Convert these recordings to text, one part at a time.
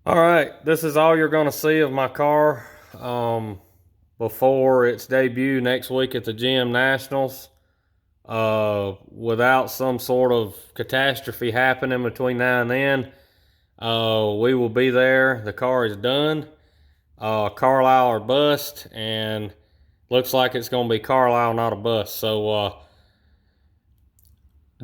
All right, this is all you're going to see of my car before its debut next week at the GM Nationals. Without some sort of catastrophe happening between now and then, we will be there. The car is done. Carlisle or bust, and looks like it's going to be Carlisle, not a bust. So,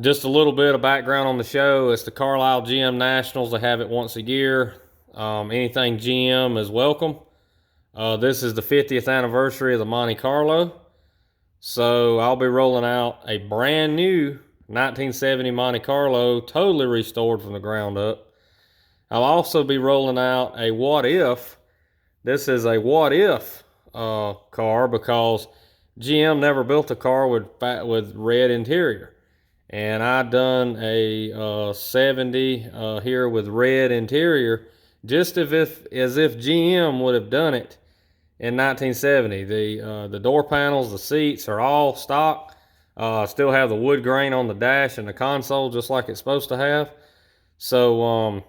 just a little bit of background on the show. It's the Carlisle GM Nationals. They have it once a year. Anything GM is welcome. This is the 50th anniversary of the Monte Carlo. So I'll be rolling out a brand new 1970 Monte Carlo, totally restored from the ground up. I'll also be rolling out a what if. This is a what if car because GM never built a car with red interior. And I done a 70 here with red interior, just as if GM would have done it in 1970. The door panels, the seats are all stock. Still have the wood grain on the dash and the console, just like it's supposed to have. So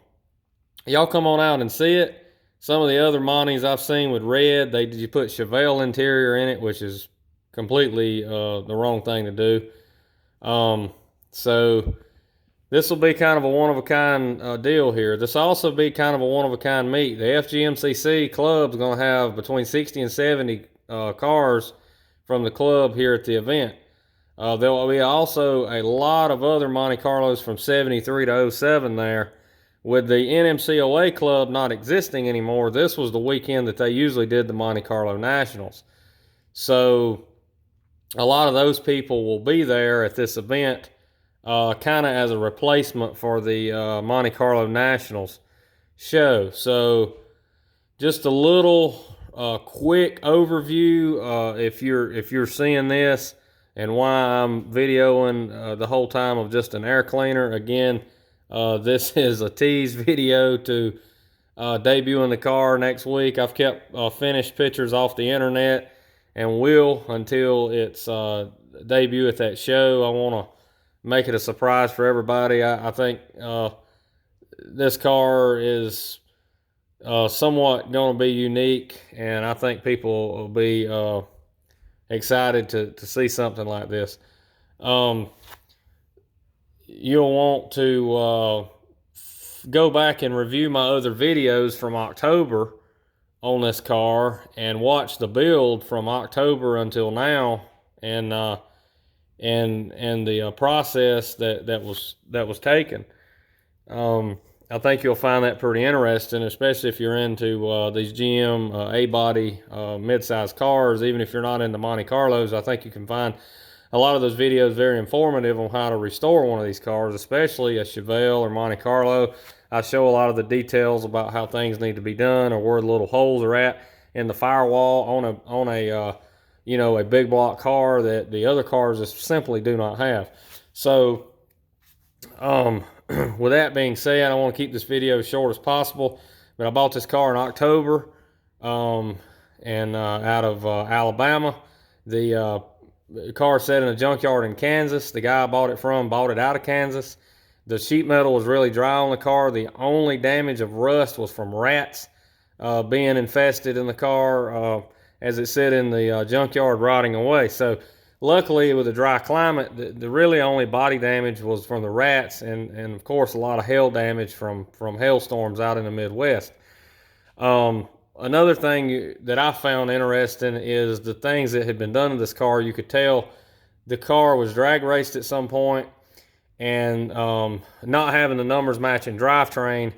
y'all come on out and see it. Some of the other Montes I've seen with red, you put Chevelle interior in it, which is completely the wrong thing to do. So this will be kind of a one-of-a-kind deal here. This will also be kind of a one-of-a-kind meet. The FGMCC club is going to have between 60 and 70 cars from the club here at the event. There will be also a lot of other Monte Carlos from 73 to 07 there. With the NMCOA club not existing anymore, this was the weekend that they usually did the Monte Carlo Nationals. So a lot of those people will be there at this event, kind of as a replacement for the Monte Carlo Nationals show. So just a little quick overview if you're seeing this and why I'm videoing the whole time of just an air cleaner. Again, this is a tease video to debut in the car next week. I've kept finished pictures off the internet and will until its debut at that show. I want to make it a surprise for everybody. I think this car is somewhat going to be unique, and I think people will be excited to see something like this. You'll want to go back and review my other videos from October on this car and watch the build from October until now, and the process that was taken. I think you'll find that pretty interesting, especially if you're into these GM A-body mid-size cars. Even if you're not into Monte Carlos, I think you can find a lot of those videos very informative on how to restore one of these cars, especially a Chevelle or Monte Carlo. I show a lot of the details about how things need to be done or where the little holes are at in the firewall on a big block car that the other cars just simply do not have. So with that being said, I want to keep this video as short as possible, but I bought this car in October and out of Alabama. The car sat in a junkyard in Kansas. The guy I bought it from bought it out of Kansas. The sheet metal was really dry on the car. The only damage of rust was from rats being infested in the car as it sat in the junkyard rotting away. So luckily, with a dry climate, the really only body damage was from the rats and of course a lot of hail damage from hailstorms out in the Midwest. Another thing that I found interesting is the things that had been done to this car. You could tell the car was drag raced at some point, and not having the numbers matching drivetrain,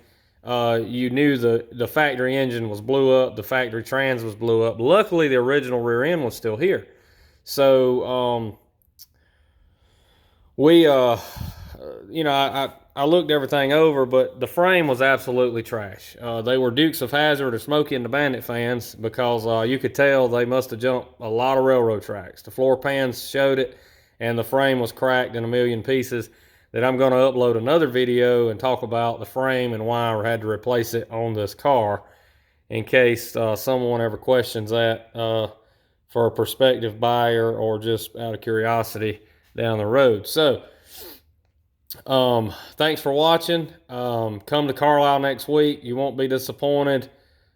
you knew the factory engine was blew up, the factory trans was blew up. Luckily, the original rear end was still here. So I looked everything over, but the frame was absolutely trash. They were Dukes of Hazzard or Smokey and the Bandit fans because you could tell they must have jumped a lot of railroad tracks. The floor pans showed it, and the frame was cracked in a million pieces. That I'm going to upload another video and talk about the frame and why I had to replace it on this car, in case someone ever questions that for a prospective buyer or just out of curiosity down the road. So Thanks for watching. Come to Carlisle next week. You won't be disappointed.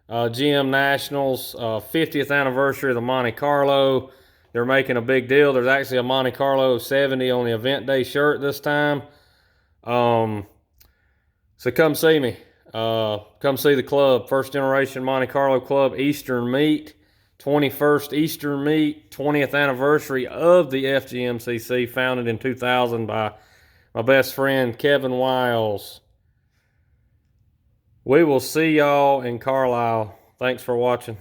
GM Nationals, 50th anniversary of the Monte Carlo. They're making a big deal. There's actually a Monte Carlo 70 on the event day shirt this time. So come see me. Come see the club. First Generation Monte Carlo Club Eastern Meet. 21st Eastern Meet. 20th anniversary of the FGMCC, founded in 2000 by my best friend Kevin Wiles. We will see y'all in Carlisle. Thanks for watching.